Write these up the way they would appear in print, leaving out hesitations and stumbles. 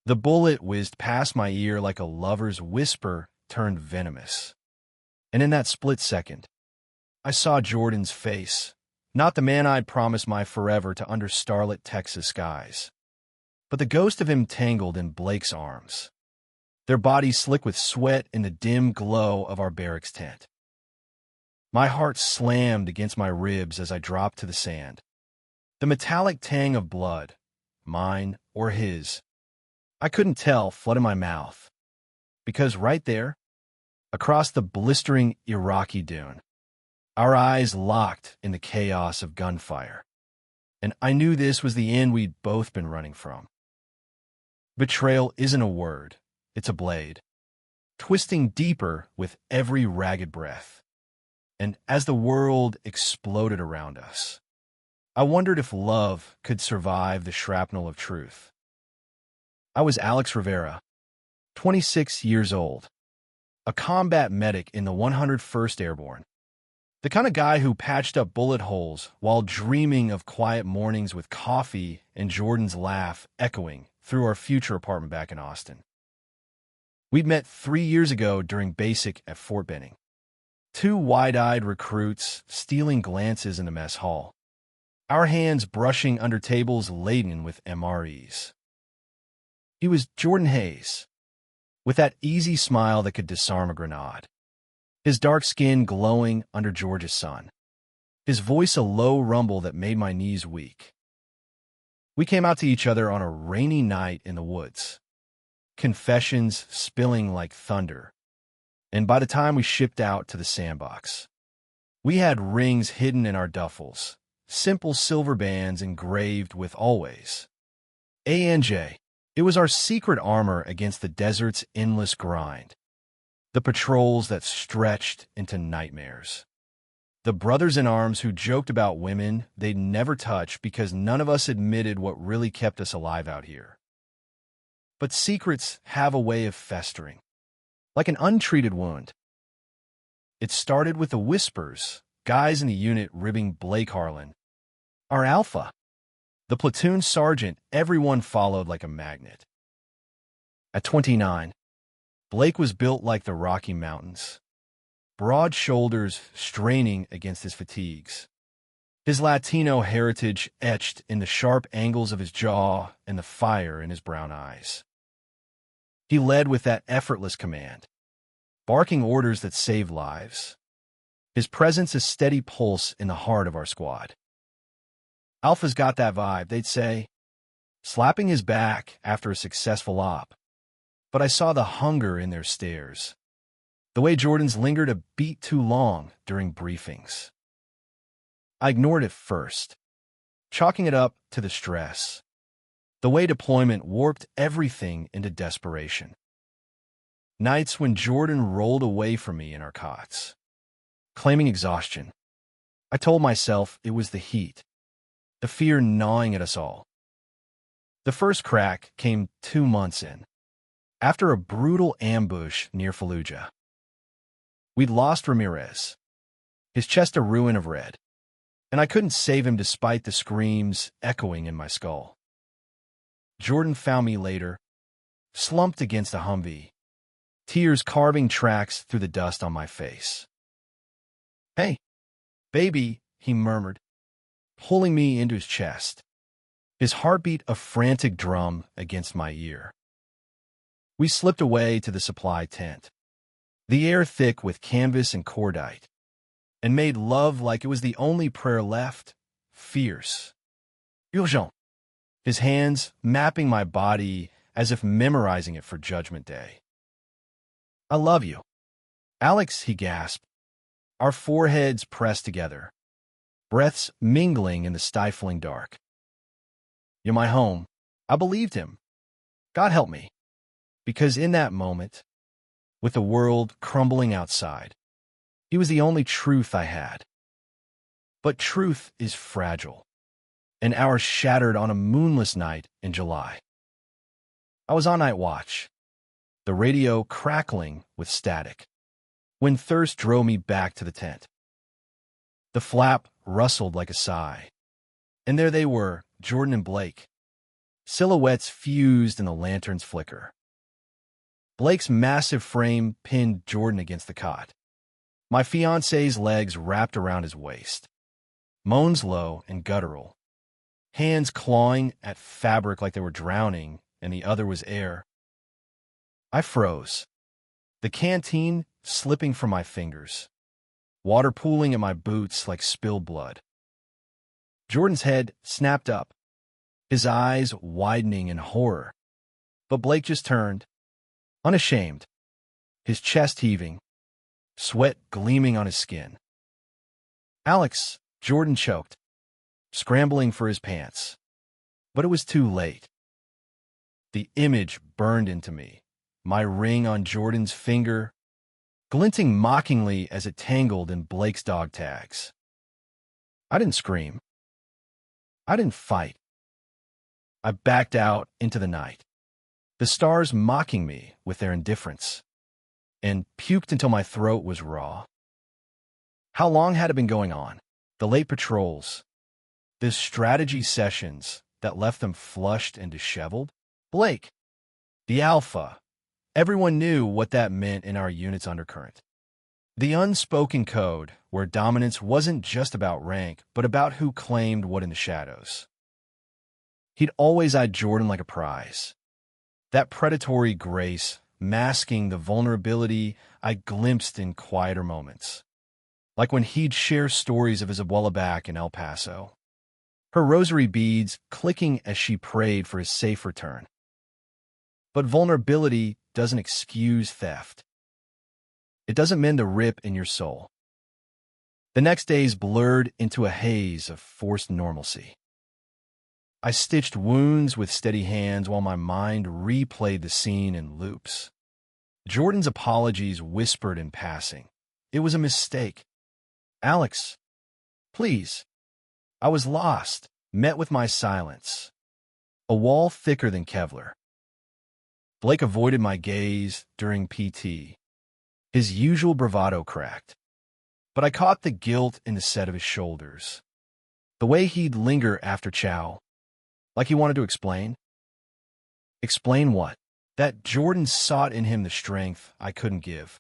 The bullet whizzed past my ear like a lover's whisper turned venomous. And in that split second, I saw Jordan's face, not the man I'd promised my forever to under starlit Texas skies, but the ghost of him tangled in Blake's arms, their bodies slick with sweat in the dim glow of our barracks tent. My heart slammed against my ribs as I dropped to the sand. The metallic tang of blood, mine or his, I couldn't tell, flooded my mouth. Because right there, across the blistering Iraqi dune, our eyes locked in the chaos of gunfire. And I knew this was the end we'd both been running from. Betrayal isn't a word, it's a blade, twisting deeper with every ragged breath. And as the world exploded around us, I wondered if love could survive the shrapnel of truth. I was Alex Rivera, 26 years old, a combat medic in the 101st Airborne, the kind of guy who patched up bullet holes while dreaming of quiet mornings with coffee and Jordan's laugh echoing through our future apartment back in Austin. We'd met 3 years ago during basic at Fort Benning. Two wide-eyed recruits stealing glances in the mess hall, our hands brushing under tables laden with MREs. He was Jordan Hayes, with that easy smile that could disarm a grenade, his dark skin glowing under Georgia's sun, his voice a low rumble that made my knees weak. We came out to each other on a rainy night in the woods, confessions spilling like thunder. And by the time we shipped out to the sandbox, we had rings hidden in our duffels, simple silver bands engraved with always. ANJ. It was our secret armor against the desert's endless grind, the patrols that stretched into nightmares, the brothers in arms who joked about women they'd never touch because none of us admitted what really kept us alive out here. But secrets have a way of festering, like an untreated wound. It started with the whispers, guys in the unit ribbing Blake Harlan, our alpha. The platoon sergeant everyone followed like a magnet. At 29, Blake was built like the Rocky Mountains, broad shoulders straining against his fatigues, his Latino heritage etched in the sharp angles of his jaw and the fire in his brown eyes. He led with that effortless command, barking orders that saved lives, his presence a steady pulse in the heart of our squad. Alpha's got that vibe, they'd say, slapping his back after a successful op. But I saw the hunger in their stares, the way Jordan's lingered a beat too long during briefings. I ignored it first, chalking it up to the stress, the way deployment warped everything into desperation. Nights when Jordan rolled away from me in our cots, claiming exhaustion. I told myself it was the heat, the fear gnawing at us all. The first crack came 2 months in, after a brutal ambush near Fallujah. We'd lost Ramirez, his chest a ruin of red, and I couldn't save him despite the screams echoing in my skull. Jordan found me later, slumped against a Humvee, tears carving tracks through the dust on my face. "Hey, baby," he murmured, pulling me into his chest, his heartbeat a frantic drum against my ear. We slipped away to the supply tent, the air thick with canvas and cordite, and made love like it was the only prayer left, fierce. Urgent. His hands mapping my body as if memorizing it for Judgment Day. "I love you." "Alex," he gasped, our foreheads pressed together, breaths mingling in the stifling dark. "You're my home." I believed him. God help me. Because in that moment, with the world crumbling outside, he was the only truth I had. But truth is fragile, and ours shattered on a moonless night in July. I was on night watch, the radio crackling with static, when thirst drove me back to the tent. The flap rustled like a sigh, and there they were, Jordan and Blake, Silhouettes fused in the lantern's flicker. Blake's massive frame pinned Jordan against the cot. My fiancé's legs wrapped around his waist. Moans low and guttural. Hands clawing at fabric like they were drowning, and the other was air. I froze. The canteen slipping from my fingers. Water pooling at my boots like spilled blood. Jordan's head snapped up, his eyes widening in horror. But Blake just turned, unashamed, his chest heaving, sweat gleaming on his skin. "Alex," Jordan choked, scrambling for his pants. But it was too late. The image burned into me, my ring on Jordan's finger, glinting mockingly as it tangled in Blake's dog tags. I didn't scream. I didn't fight. I backed out into the night, the stars mocking me with their indifference, and puked until my throat was raw. How long had it been going on? The late patrols, the strategy sessions that left them flushed and disheveled? Blake, the alpha. Everyone knew what that meant in our unit's undercurrent. The unspoken code where dominance wasn't just about rank, but about who claimed what in the shadows. He'd always eyed Jordan like a prize. That predatory grace masking the vulnerability I glimpsed in quieter moments. Like when he'd share stories of his abuela back in El Paso. Her rosary beads clicking as she prayed for his safe return. But vulnerability doesn't excuse theft. It doesn't mend the rip in your soul. The next days blurred into a haze of forced normalcy. I stitched wounds with steady hands while my mind replayed the scene in loops. Jordan's apologies whispered in passing. It was a mistake. "Alex, please." I was lost, met with my silence. A wall thicker than Kevlar. Blake avoided my gaze during PT. His usual bravado cracked. But I caught the guilt in the set of his shoulders. The way he'd linger after chow. Like he wanted to explain. Explain what? That Jordan sought in him the strength I couldn't give.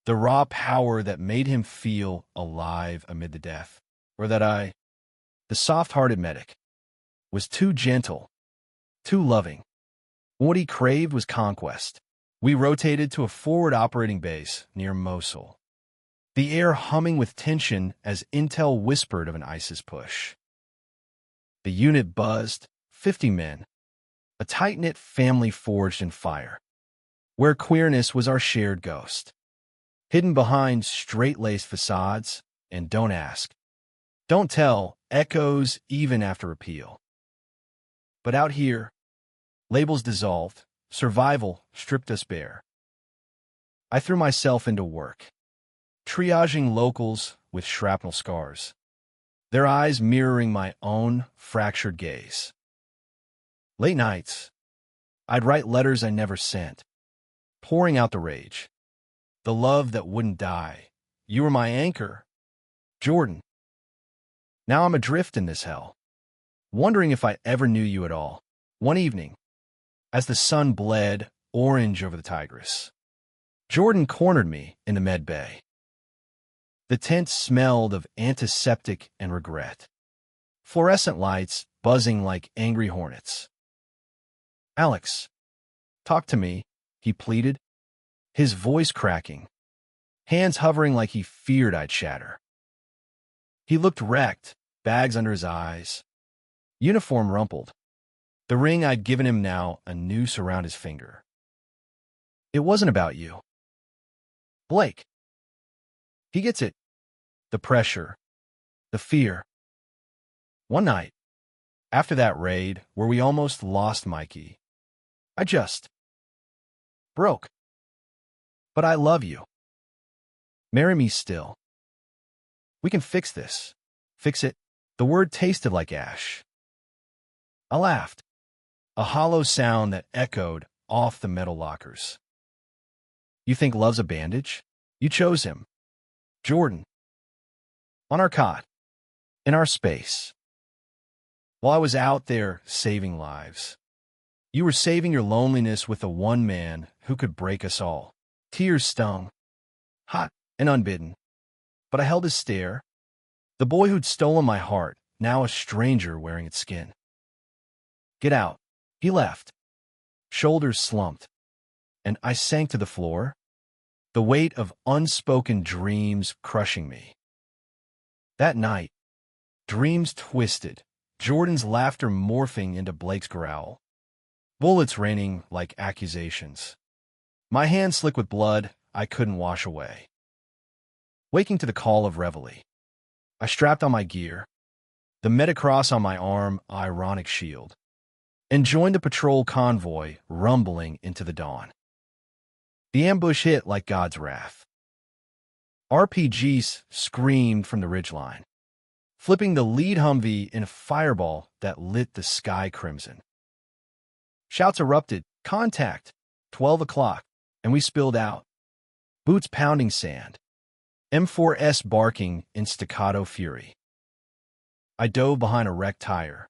The raw power that made him feel alive amid the death. Or that I, the soft-hearted medic, was too gentle, too loving. What he craved was conquest. We rotated to a forward operating base near Mosul, the air humming with tension as intel whispered of an ISIS push. The unit buzzed, 50 men, a tight-knit family forged in fire, where queerness was our shared ghost, hidden behind straight-laced facades and don't ask, don't tell echoes even after repeal. But out here, labels dissolved, survival stripped us bare. I threw myself into work, triaging locals with shrapnel scars, their eyes mirroring my own fractured gaze. Late nights, I'd write letters I never sent, pouring out the rage, the love that wouldn't die. You were my anchor, Jordan. Now I'm adrift in this hell, wondering if I ever knew you at all. One evening, as the sun bled orange over the Tigris, Jordan cornered me in the med bay. The tent smelled of antiseptic and regret, fluorescent lights buzzing like angry hornets. "Alex, talk to me," he pleaded, his voice cracking, hands hovering like he feared I'd shatter. He looked wrecked, bags under his eyes, uniform rumpled, the ring I'd given him now a noose around his finger. "It wasn't about you. Blake. He gets it. The pressure, the fear." One night, after that raid where we almost lost Mikey, I just broke. "But I love you. Marry me still. We can fix this. Fix it." The word tasted like ash. I laughed, a hollow sound that echoed off the metal lockers. "You think love's a bandage? You chose him. Jordan. On our cot. In our space. While I was out there saving lives. You were saving your loneliness with the one man who could break us all. Tears stung, hot and unbidden, but I held his stare. The boy who'd stolen my heart, now a stranger wearing its skin. Get out. He left. Shoulders slumped, and I sank to the floor, the weight of unspoken dreams crushing me. That night, dreams twisted, Jordan's laughter morphing into Blake's growl, bullets raining like accusations. My hands slick with blood I couldn't wash away. Waking to the call of reveille, I strapped on my gear, the Metacross on my arm, ironic shield, and joined the patrol convoy rumbling into the dawn. The ambush hit like God's wrath. RPGs screamed from the ridgeline, flipping the lead Humvee in a fireball that lit the sky crimson. Shouts erupted, contact, 12 o'clock, and we spilled out. Boots pounding sand, M4S barking in staccato fury. I dove behind a wrecked tire,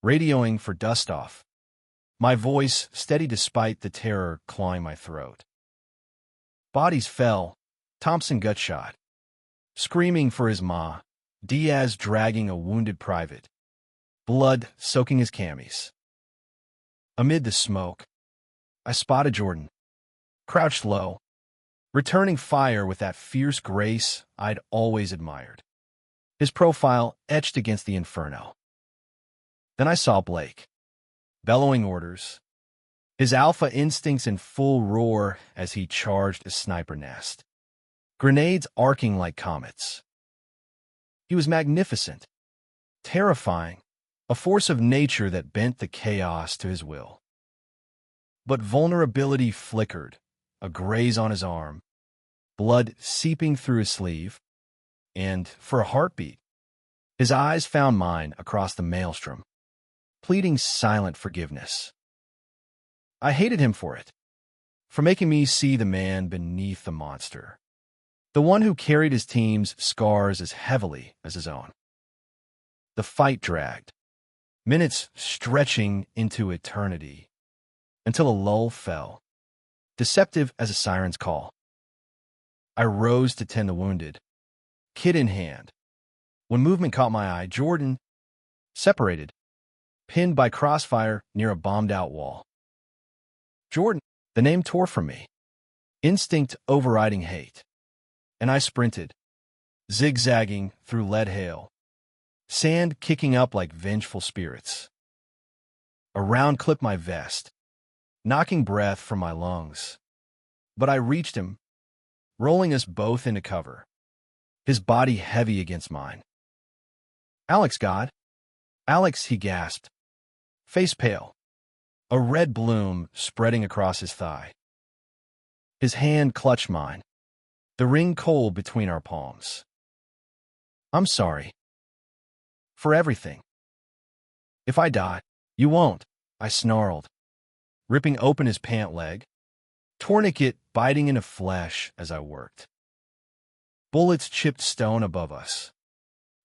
radioing for dust-off, my voice steady despite the terror clawing my throat. Bodies fell, Thompson gut shot, screaming for his ma, Diaz dragging a wounded private, blood soaking his camis. Amid the smoke, I spotted Jordan, crouched low, returning fire with that fierce grace I'd always admired, his profile etched against the inferno. Then I saw Blake, bellowing orders, his alpha instincts in full roar as he charged a sniper nest, grenades arcing like comets. He was magnificent, terrifying, a force of nature that bent the chaos to his will. But vulnerability flickered, a graze on his arm, blood seeping through his sleeve, and, for a heartbeat, his eyes found mine across the maelstrom, pleading silent forgiveness. I hated him for it, for making me see the man beneath the monster, the one who carried his team's scars as heavily as his own. The fight dragged, minutes stretching into eternity, until a lull fell, deceptive as a siren's call. I rose to tend the wounded, kit in hand. When movement caught my eye, Jordan, separated, pinned by crossfire near a bombed-out wall. Jordan, the name tore from me, instinct overriding hate, and I sprinted, zigzagging through lead hail, sand kicking up like vengeful spirits. A round clipped my vest, knocking breath from my lungs, but I reached him, rolling us both into cover, his body heavy against mine. Alex, God. Alex, he gasped, face pale, a red bloom spreading across his thigh. His hand clutched mine, the ring cold between our palms. I'm sorry. For everything. If I die, you won't, I snarled, ripping open his pant leg, tourniquet biting into flesh as I worked. Bullets chipped stone above us,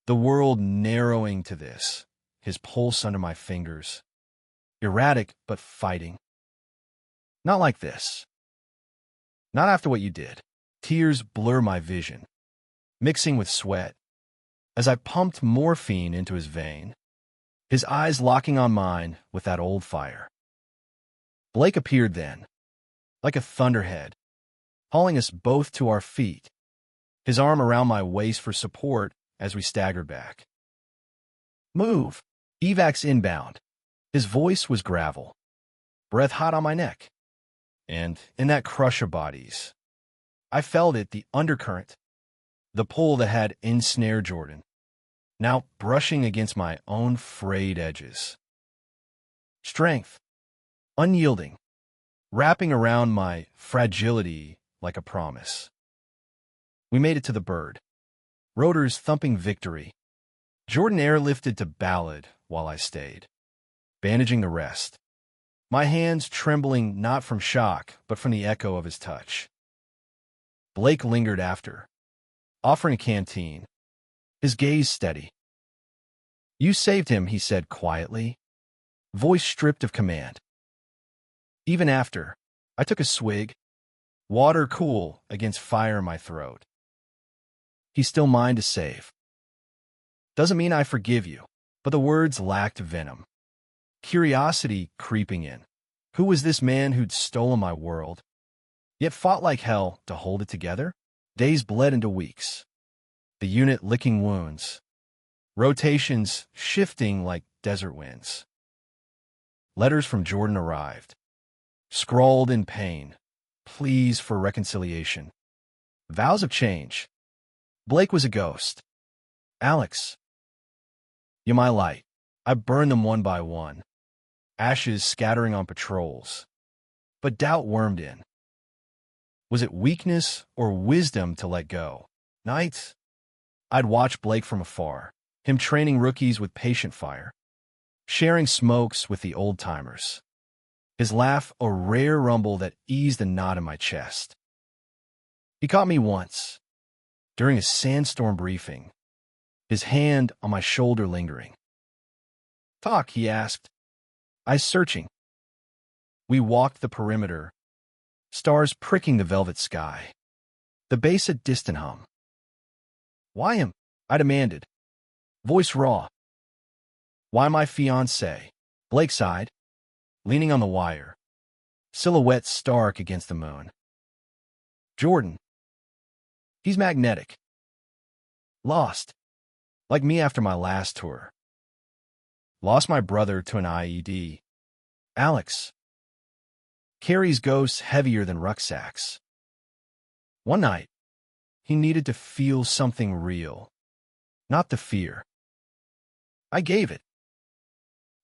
the world narrowing to this, his pulse under my fingers, erratic but fighting. Not like this. Not after what you did. Tears blur my vision, mixing with sweat, as I pumped morphine into his vein, his eyes locking on mine with that old fire. Blake appeared then, like a thunderhead, hauling us both to our feet, his arm around my waist for support as we staggered back. Move! Evacs inbound. His voice was gravel, breath hot on my neck. And in that crush of bodies, I felt it, the undercurrent, the pull that had ensnared Jordan, now brushing against my own frayed edges. Strength, unyielding, wrapping around my fragility like a promise. We made it to the bird, rotors thumping victory. Jordan airlifted to ballad while I stayed, bandaging the rest, my hands trembling not from shock but from the echo of his touch. Blake lingered after, offering a canteen, his gaze steady. You saved him, he said quietly, voice stripped of command. Even after, I took a swig, water cool against fire in my throat. He's still mine to save. Doesn't mean I forgive you, but the words lacked venom. Curiosity creeping in. Who was this man who'd stolen my world, yet fought like hell to hold it together? Days bled into weeks. The unit licking wounds. Rotations shifting like desert winds. Letters from Jordan arrived. Scrawled in pain. Pleas for reconciliation. Vows of change. Blake was a ghost. Alex. You're my light. I burned them one by one. Ashes scattering on patrols. But doubt wormed in. Was it weakness or wisdom to let go? Nights, I'd watch Blake from afar, him training rookies with patient fire, sharing smokes with the old-timers. His laugh a rare rumble that eased a knot in my chest. He caught me once, during a sandstorm briefing, his hand on my shoulder lingering. "Talk," he asked. Eyes searching. We walked the perimeter, stars pricking the velvet sky. The bass a distant hum. "Why him?" I demanded, voice raw. "Why my fiancé?" Blake sighed, leaning on the wire, silhouette stark against the moon. "Jordan. He's magnetic. Lost. Like me after my last tour. Lost my brother to an IED. Alex. Carries ghosts heavier than rucksacks. One night, he needed to feel something real, not the fear. I gave it.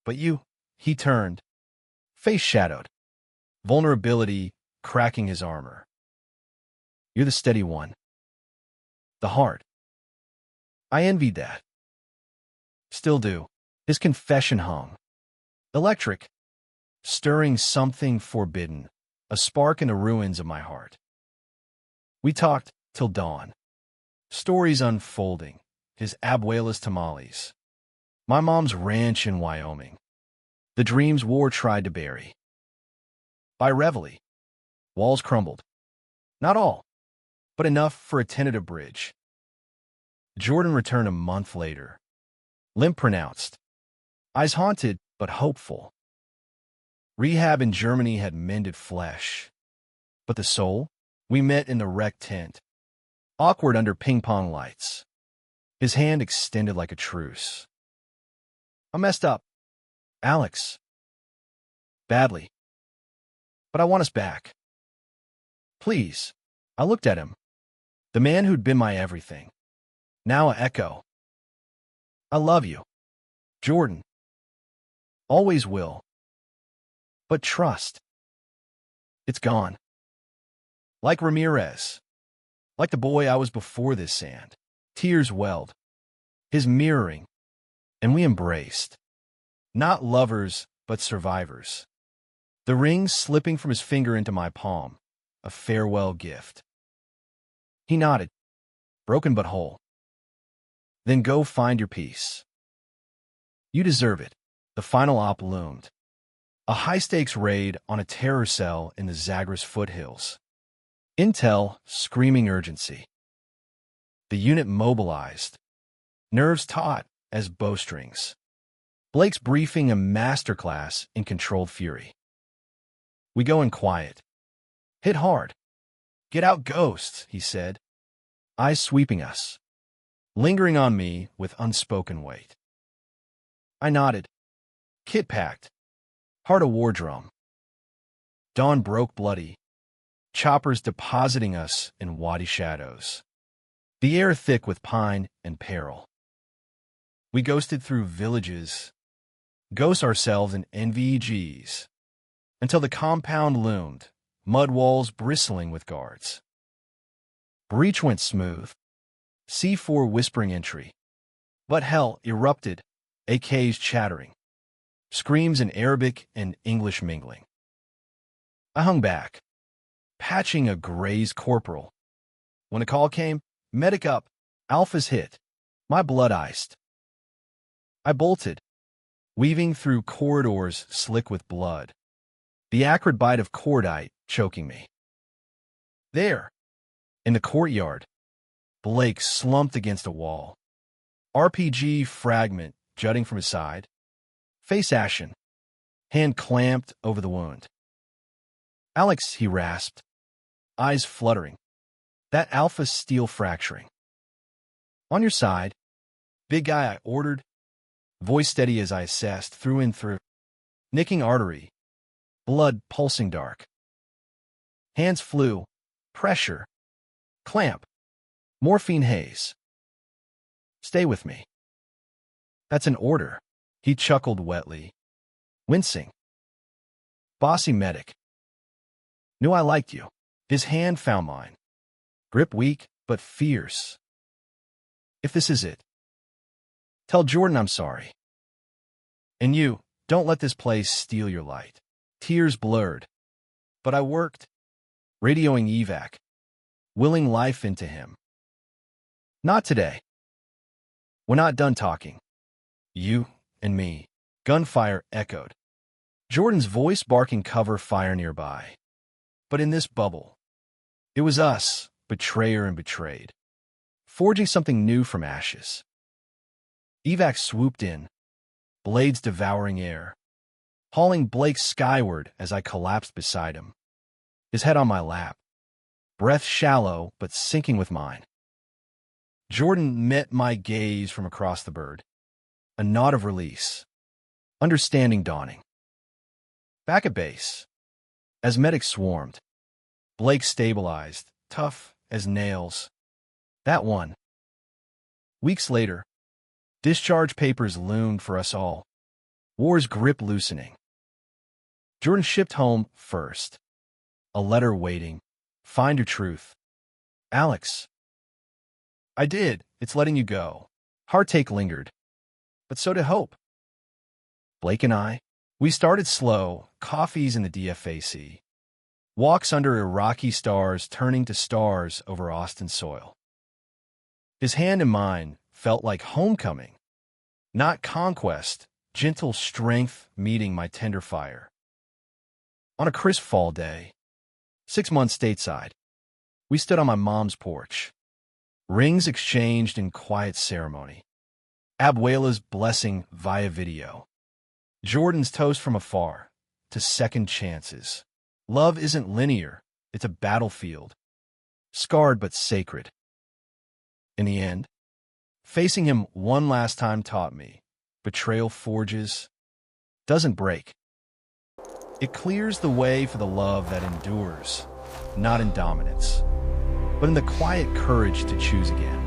But you," he turned, face shadowed, vulnerability cracking his armor. "You're the steady one. The heart." I envied that. Still do. His confession hung. Electric. Stirring something forbidden. A spark in the ruins of my heart. We talked till dawn. Stories unfolding. His abuela's tamales. My mom's ranch in Wyoming. The dreams war tried to bury. By reveille. Walls crumbled. Not all, but enough for a tentative bridge. Jordan returned a month later. Limp pronounced. Eyes haunted, but hopeful. Rehab in Germany had mended flesh. But the soul? We met in the rec tent. Awkward under ping-pong lights. His hand extended like a truce. "I messed up. Alex. Badly. But I want us back. Please." I looked at him. The man who'd been my everything. Now a echo. "I love you. Jordan. Always will. But trust. It's gone. Like Ramirez. Like the boy I was before this sand. Tears welled. His mirroring. And we embraced. Not lovers, but survivors. The ring slipping from his finger into my palm. A farewell gift. He nodded. Broken but whole. "Then go find your peace. You deserve it." The final op loomed. A high-stakes raid on a terror cell in the Zagros foothills. Intel screaming urgency. The unit mobilized. Nerves taut as bowstrings. Blake's briefing a masterclass in controlled fury. We go in quiet. Hit hard. "Get out, ghosts," he said. Eyes sweeping us. Lingering on me with unspoken weight. I nodded. Kit packed. Heart a war drum. Dawn broke bloody. Choppers depositing us in wadi shadows. The air thick with pine and peril. We ghosted through villages. Ghost ourselves in NVGs. Until the compound loomed. Mud walls bristling with guards. Breach went smooth. C4 whispering entry. But hell erupted. AKs chattering. Screams in Arabic and English mingling. I hung back, patching a grazed corporal. When a call came, medic up, Alpha's hit, my blood iced. I bolted, weaving through corridors slick with blood. the acrid bite of cordite choking me. There, in the courtyard, Blake slumped against a wall. RPG fragment jutting from his side. Face ashen. Hand clamped over the wound. "Alex," he rasped, eyes fluttering. "That alpha steel fracturing. On your side." "Big guy," I ordered, voice steady as I assessed, through and through. Nicking artery. Blood pulsing dark. Hands flew. Pressure. Clamp. Morphine haze. "Stay with me." "That's an order." He chuckled wetly, wincing. "Bossy medic. Knew I liked you." His hand found mine. Grip weak, but fierce. "If this is it, tell Jordan I'm sorry. And you, don't let this place steal your light." Tears blurred. But I worked, radioing evac, willing life into him. "Not today. We're not done talking. You and me." Gunfire echoed. Jordan's voice barking cover fire nearby. But in this bubble, it was us, betrayer and betrayed, forging something new from ashes. Evac swooped in, blades devouring air, hauling Blake skyward as I collapsed beside him, his head on my lap, breath shallow but sinking with mine. Jordan met my gaze from across the bird, a nod of release, understanding dawning. Back at base, as medics swarmed, Blake stabilized, tough as nails. That one. Weeks later, discharge papers loomed for us all, war's grip loosening. Jordan shipped home first, a letter waiting. "Find your truth." "Alex." "I did. It's letting you go." Heartache lingered, but so did hope. Blake and I, we started slow, coffees in the DFAC, walks under Iraqi stars turning to stars over Austin soil. His hand in mine felt like homecoming, not conquest, gentle strength meeting my tender fire. On a crisp fall day, 6 months stateside, we stood on my mom's porch, rings exchanged in quiet ceremony, Abuela's blessing via video, Jordan's toast from afar to second chances. Love isn't linear, it's a battlefield, scarred but sacred. In the end, facing him one last time taught me, betrayal forges, doesn't break. It clears the way for the love that endures, not in dominance, but in the quiet courage to choose again.